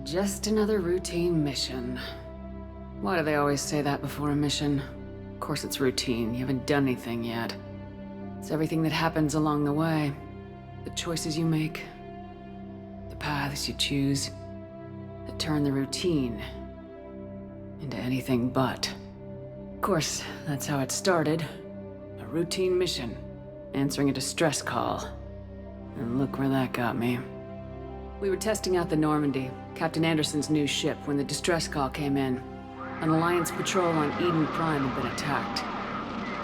Just another routine mission. Why do they always say that before a mission? Of course it's routine, you haven't done anything yet. It's everything that happens along the way. The choices you make, the paths you choose, that turn the routine into anything but. Of course, that's how it started. A routine mission, answering a distress call. And look where that got me. We were testing out the Normandy, Captain Anderson's new ship, when the distress call came in. An Alliance patrol on Eden Prime had been attacked.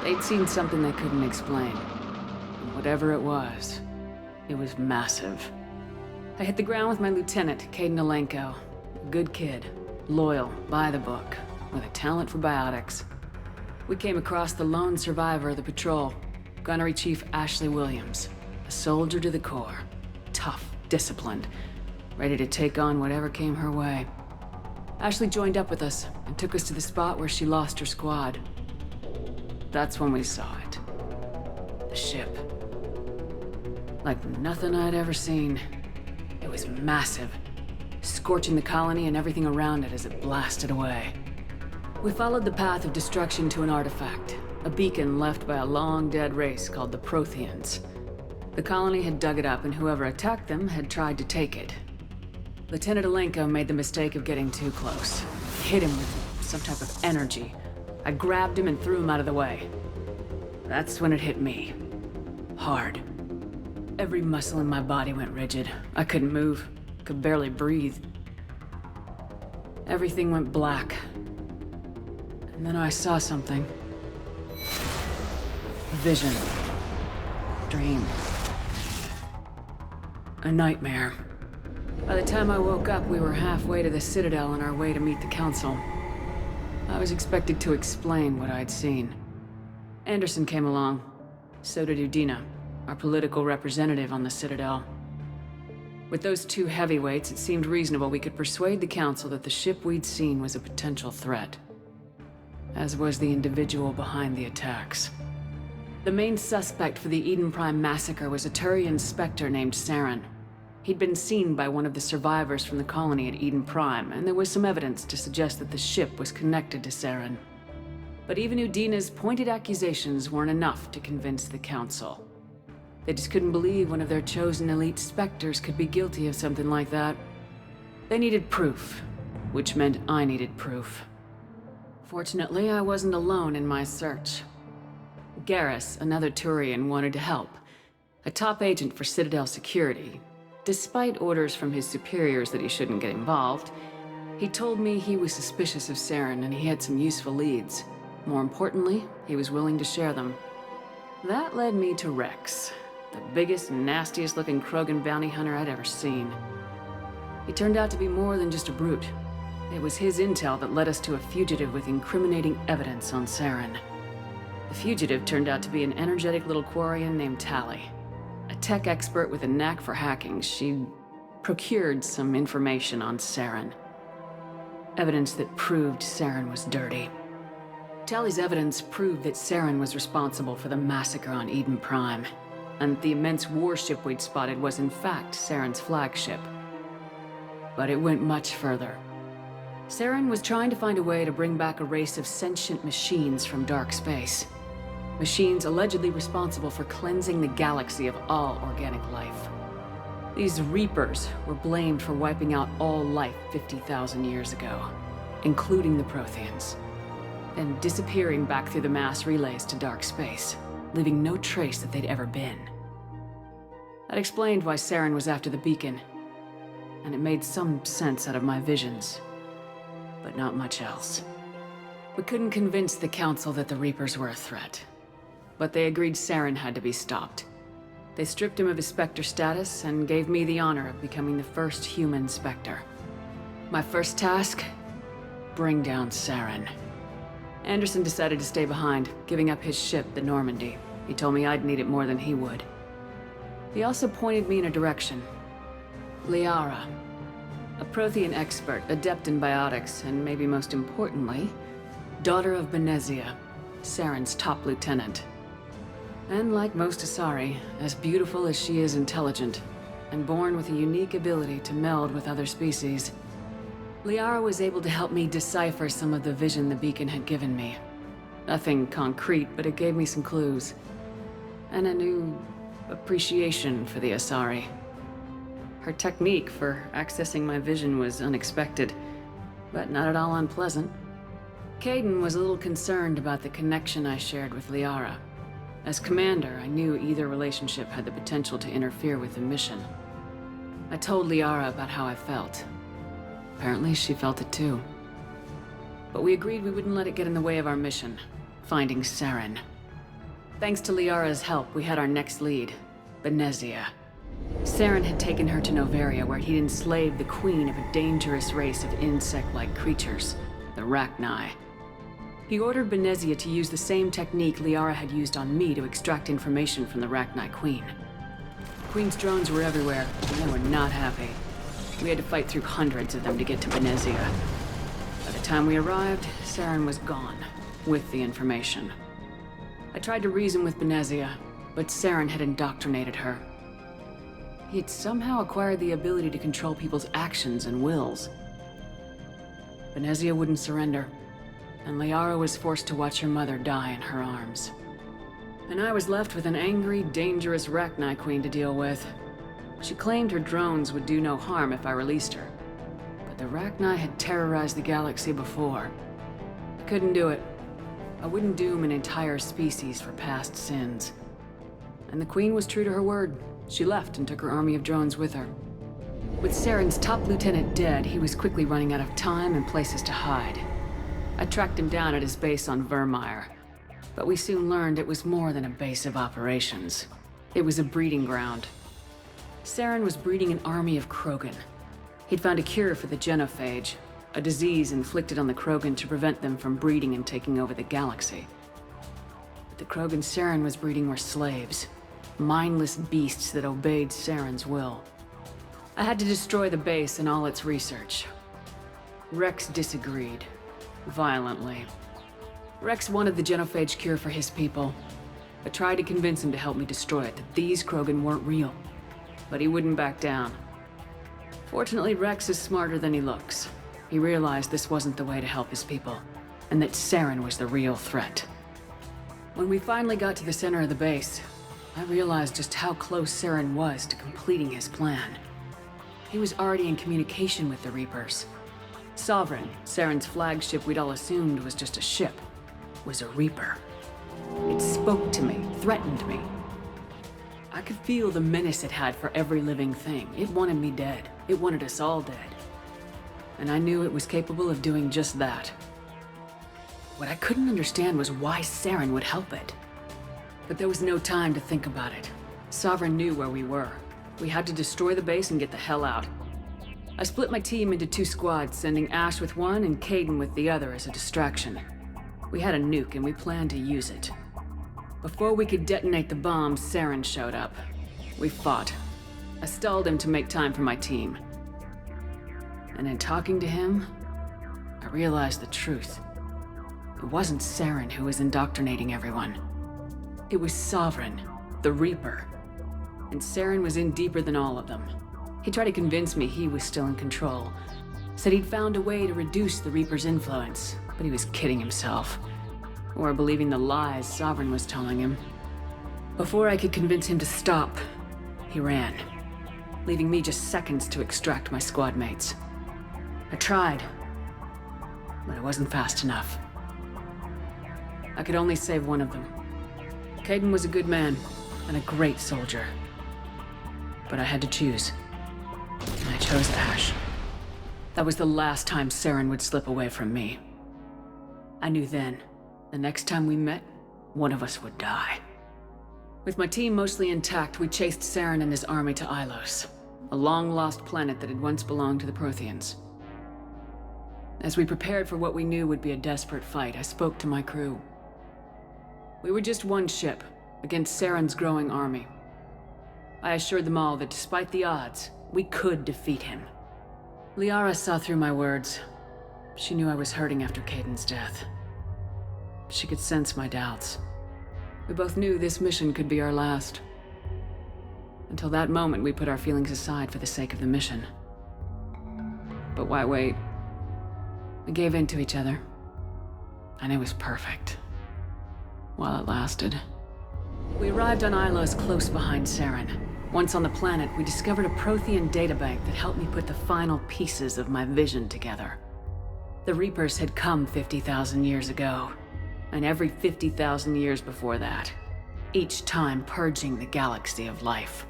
They'd seen something they couldn't explain. And whatever it was massive. I hit the ground with my lieutenant, Kaidan Alenko. A good kid, loyal, by the book, with a talent for biotics. We came across the lone survivor of the patrol, Gunnery Chief Ashley Williams. A soldier to the core. Tough, disciplined, ready to take on whatever came her way. Ashley joined up with us and took us to the spot where she lost her squad. That's when we saw it. The ship. Like nothing I'd ever seen. It was massive, scorching the colony and everything around it as it blasted away. We followed the path of destruction to an artifact, a beacon left by a long-dead race called the Protheans. The colony had dug it up, and whoever attacked them had tried to take it. Lieutenant Alenko made the mistake of getting too close. Hit him with some type of energy. I grabbed him and threw him out of the way. That's when it hit me. Hard. Every muscle in my body went rigid. I couldn't move, could barely breathe. Everything went black. And then I saw something. A vision. Dream. A nightmare. By the time I woke up, we were halfway to the Citadel on our way to meet the Council. I was expected to explain what I'd seen. Anderson came along. So did Udina, our political representative on the Citadel. With those two heavyweights, it seemed reasonable we could persuade the Council that the ship we'd seen was a potential threat. As was the individual behind the attacks. The main suspect for the Eden Prime massacre was a Turian Spectre named Saren. He'd been seen by one of the survivors from the colony at Eden Prime, and there was some evidence to suggest that the ship was connected to Saren. But even Udina's pointed accusations weren't enough to convince the Council. They just couldn't believe one of their chosen elite Spectres could be guilty of something like that. They needed proof, which meant I needed proof. Fortunately, I wasn't alone in my search. Garrus, another Turian, wanted to help. A top agent for Citadel security. Despite orders from his superiors that he shouldn't get involved, he told me he was suspicious of Saren and he had some useful leads. More importantly, he was willing to share them. That led me to Rex, the biggest, nastiest looking Krogan bounty hunter I'd ever seen. He turned out to be more than just a brute. It was his intel that led us to a fugitive with incriminating evidence on Saren. The fugitive turned out to be an energetic little Quarian named Tali. A tech expert with a knack for hacking, she'd procured some information on Saren. Evidence that proved Saren was dirty. Tali's evidence proved that Saren was responsible for the massacre on Eden Prime, and the immense warship we'd spotted was in fact Saren's flagship. But it went much further. Saren was trying to find a way to bring back a race of sentient machines from dark space. Machines allegedly responsible for cleansing the galaxy of all organic life. These Reapers were blamed for wiping out all life 50,000 years ago, including the Protheans, then disappearing back through the mass relays to dark space, leaving no trace that they'd ever been. That explained why Saren was after the beacon, and it made some sense out of my visions, but not much else. We couldn't convince the Council that the Reapers were a threat. But they agreed Saren had to be stopped. They stripped him of his Spectre status and gave me the honor of becoming the first human Spectre. My first task? Bring down Saren. Anderson decided to stay behind, giving up his ship, the Normandy. He told me I'd need it more than he would. He also pointed me in a direction. Liara. A Prothean expert, adept in biotics, and maybe most importantly, daughter of Benezia, Saren's top lieutenant. And like most Asari, as beautiful as she is intelligent, and born with a unique ability to meld with other species. Liara was able to help me decipher some of the vision the beacon had given me. Nothing concrete, but it gave me some clues. And a new appreciation for the Asari. Her technique for accessing my vision was unexpected, but not at all unpleasant. Kaidan was a little concerned about the connection I shared with Liara. As commander, I knew either relationship had the potential to interfere with the mission. I told Liara about how I felt. Apparently, she felt it too. But we agreed we wouldn't let it get in the way of our mission, finding Saren. Thanks to Liara's help, we had our next lead, Benezia. Saren had taken her to Noveria, where he'd enslaved the queen of a dangerous race of insect-like creatures, the Rachni. He ordered Benezia to use the same technique Liara had used on me to extract information from the Rachni queen. The queen's drones were everywhere, and they were not happy. We had to fight through hundreds of them to get to Benezia. By the time we arrived, Saren was gone, with the information. I tried to reason with Benezia, but Saren had indoctrinated her. He had somehow acquired the ability to control people's actions and wills. Benezia wouldn't surrender, and Liara was forced to watch her mother die in her arms. And I was left with an angry, dangerous Rachni queen to deal with. She claimed her drones would do no harm if I released her. But the Rachni had terrorized the galaxy before. I couldn't do it. I wouldn't doom an entire species for past sins. And the Queen was true to her word. She left and took her army of drones with her. With Saren's top lieutenant dead, he was quickly running out of time and places to hide. I tracked him down at his base on Vermeer, but we soon learned it was more than a base of operations. It was a breeding ground. Saren was breeding an army of Krogan. He'd found a cure for the genophage, a disease inflicted on the Krogan to prevent them from breeding and taking over the galaxy. But the Krogan Saren was breeding were slaves, mindless beasts that obeyed Saren's will. I had to destroy the base and all its research. Rex disagreed, violently. Rex wanted the genophage cure for his people. I tried to convince him to help me destroy it, that these Krogan weren't real. But he wouldn't back down. Fortunately, Rex is smarter than he looks. He realized this wasn't the way to help his people, and that Saren was the real threat. When we finally got to the center of the base, I realized just how close Saren was to completing his plan. He was already in communication with the Reapers. Sovereign, Saren's flagship we'd all assumed was just a ship, was a Reaper. It spoke to me, threatened me. I could feel the menace it had for every living thing. It wanted me dead. It wanted us all dead. And I knew it was capable of doing just that. What I couldn't understand was why Saren would help it. But there was no time to think about it. Sovereign knew where we were. We had to destroy the base and get the hell out. I split my team into 2 squads, sending Ash with one and Kaidan with the other as a distraction. We had a nuke and we planned to use it. Before we could detonate the bomb, Saren showed up. We fought. I stalled him to make time for my team. And in talking to him, I realized the truth. It wasn't Saren who was indoctrinating everyone. It was Sovereign, the Reaper. And Saren was in deeper than all of them. He tried to convince me he was still in control. Said he'd found a way to reduce the Reaper's influence, but he was kidding himself. Or believing the lies Sovereign was telling him. Before I could convince him to stop, he ran, leaving me just seconds to extract my squad mates. I tried, but I wasn't fast enough. I could only save one of them. Kaidan was a good man and a great soldier. But I had to choose, and I chose Ash. That was the last time Saren would slip away from me. I knew then, the next time we met, one of us would die. With my team mostly intact, we chased Saren and his army to Ilos, a long-lost planet that had once belonged to the Protheans. As we prepared for what we knew would be a desperate fight, I spoke to my crew. We were just one ship, against Saren's growing army. I assured them all that despite the odds, we could defeat him. Liara saw through my words. She knew I was hurting after Kaidan's death. She could sense my doubts. We both knew this mission could be our last. Until that moment, we put our feelings aside for the sake of the mission. But why wait? We gave in to each other. And it was perfect. While it lasted. We arrived on Ilos close behind Saren. Once on the planet, we discovered a Prothean databank that helped me put the final pieces of my vision together. The Reapers had come 50,000 years ago, and every 50,000 years before that, each time purging the galaxy of life.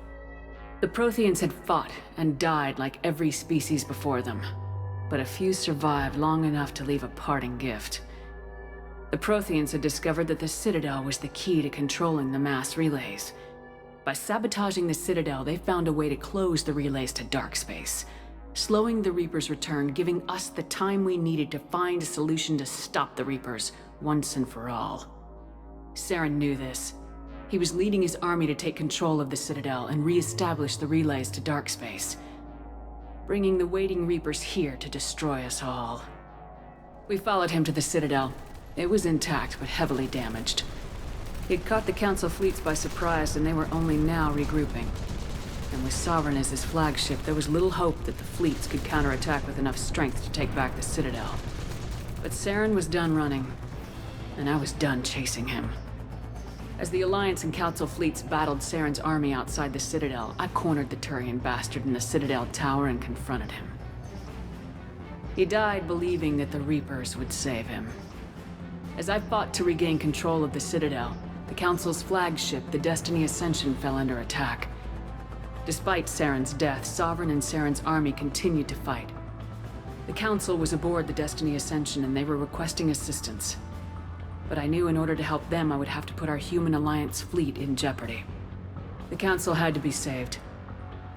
The Protheans had fought and died like every species before them, but a few survived long enough to leave a parting gift. The Protheans had discovered that the Citadel was the key to controlling the mass relays. By sabotaging the Citadel, they found a way to close the relays to dark space, slowing the Reapers' return, giving us the time we needed to find a solution to stop the Reapers once and for all. Saren knew this. He was leading his army to take control of the Citadel and re-establish the relays to dark space, bringing the waiting Reapers here to destroy us all. We followed him to the Citadel. It was intact, but heavily damaged. He'd caught the Council fleets by surprise, and they were only now regrouping. And with Sovereign as his flagship, there was little hope that the fleets could counterattack with enough strength to take back the Citadel. But Saren was done running, and I was done chasing him. As the Alliance and Council fleets battled Saren's army outside the Citadel, I cornered the Turian bastard in the Citadel tower and confronted him. He died believing that the Reapers would save him. As I fought to regain control of the Citadel, the Council's flagship, the Destiny Ascension, fell under attack. Despite Saren's death, Sovereign and Saren's army continued to fight. The Council was aboard the Destiny Ascension and they were requesting assistance. But I knew in order to help them, I would have to put our Human Alliance fleet in jeopardy. The Council had to be saved.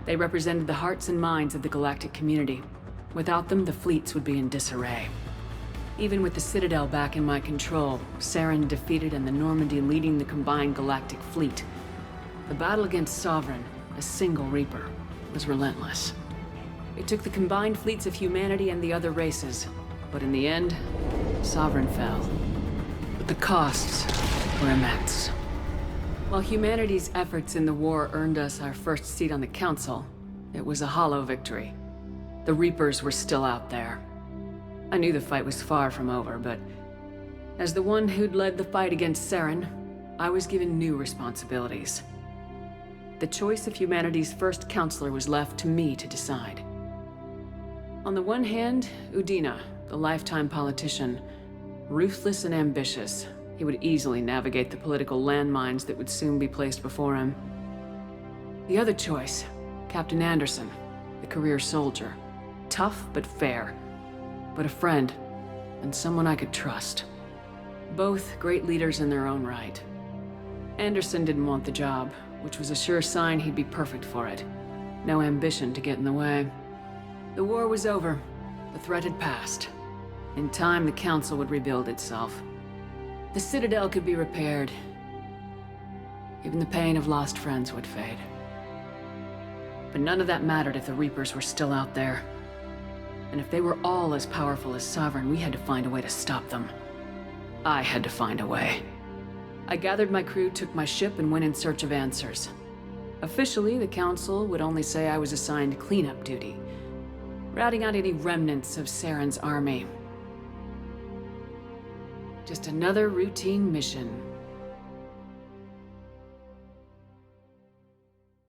They represented the hearts and minds of the galactic community. Without them, the fleets would be in disarray. Even with the Citadel back in my control, Saren defeated and the Normandy leading the combined galactic fleet, the battle against Sovereign, a single Reaper, was relentless. It took the combined fleets of humanity and the other races, but in the end, Sovereign fell. But the costs were immense. While humanity's efforts in the war earned us our first seat on the Council, it was a hollow victory. The Reapers were still out there. I knew the fight was far from over, but as the one who'd led the fight against Saren, I was given new responsibilities. The choice of humanity's first counselor was left to me to decide. On the one hand, Udina, the lifetime politician, ruthless and ambitious, he would easily navigate the political landmines that would soon be placed before him. The other choice, Captain Anderson, the career soldier, tough but fair, but a friend, and someone I could trust. Both great leaders in their own right. Anderson didn't want the job, which was a sure sign he'd be perfect for it. No ambition to get in the way. The war was over. The threat had passed. In time, the Council would rebuild itself. The Citadel could be repaired. Even the pain of lost friends would fade. But none of that mattered if the Reapers were still out there. And if they were all as powerful as Sovereign, we had to find a way to stop them. I had to find a way. I gathered my crew, took my ship, and went in search of answers. Officially, the Council would only say I was assigned cleanup duty, routing out any remnants of Saren's army. Just another routine mission.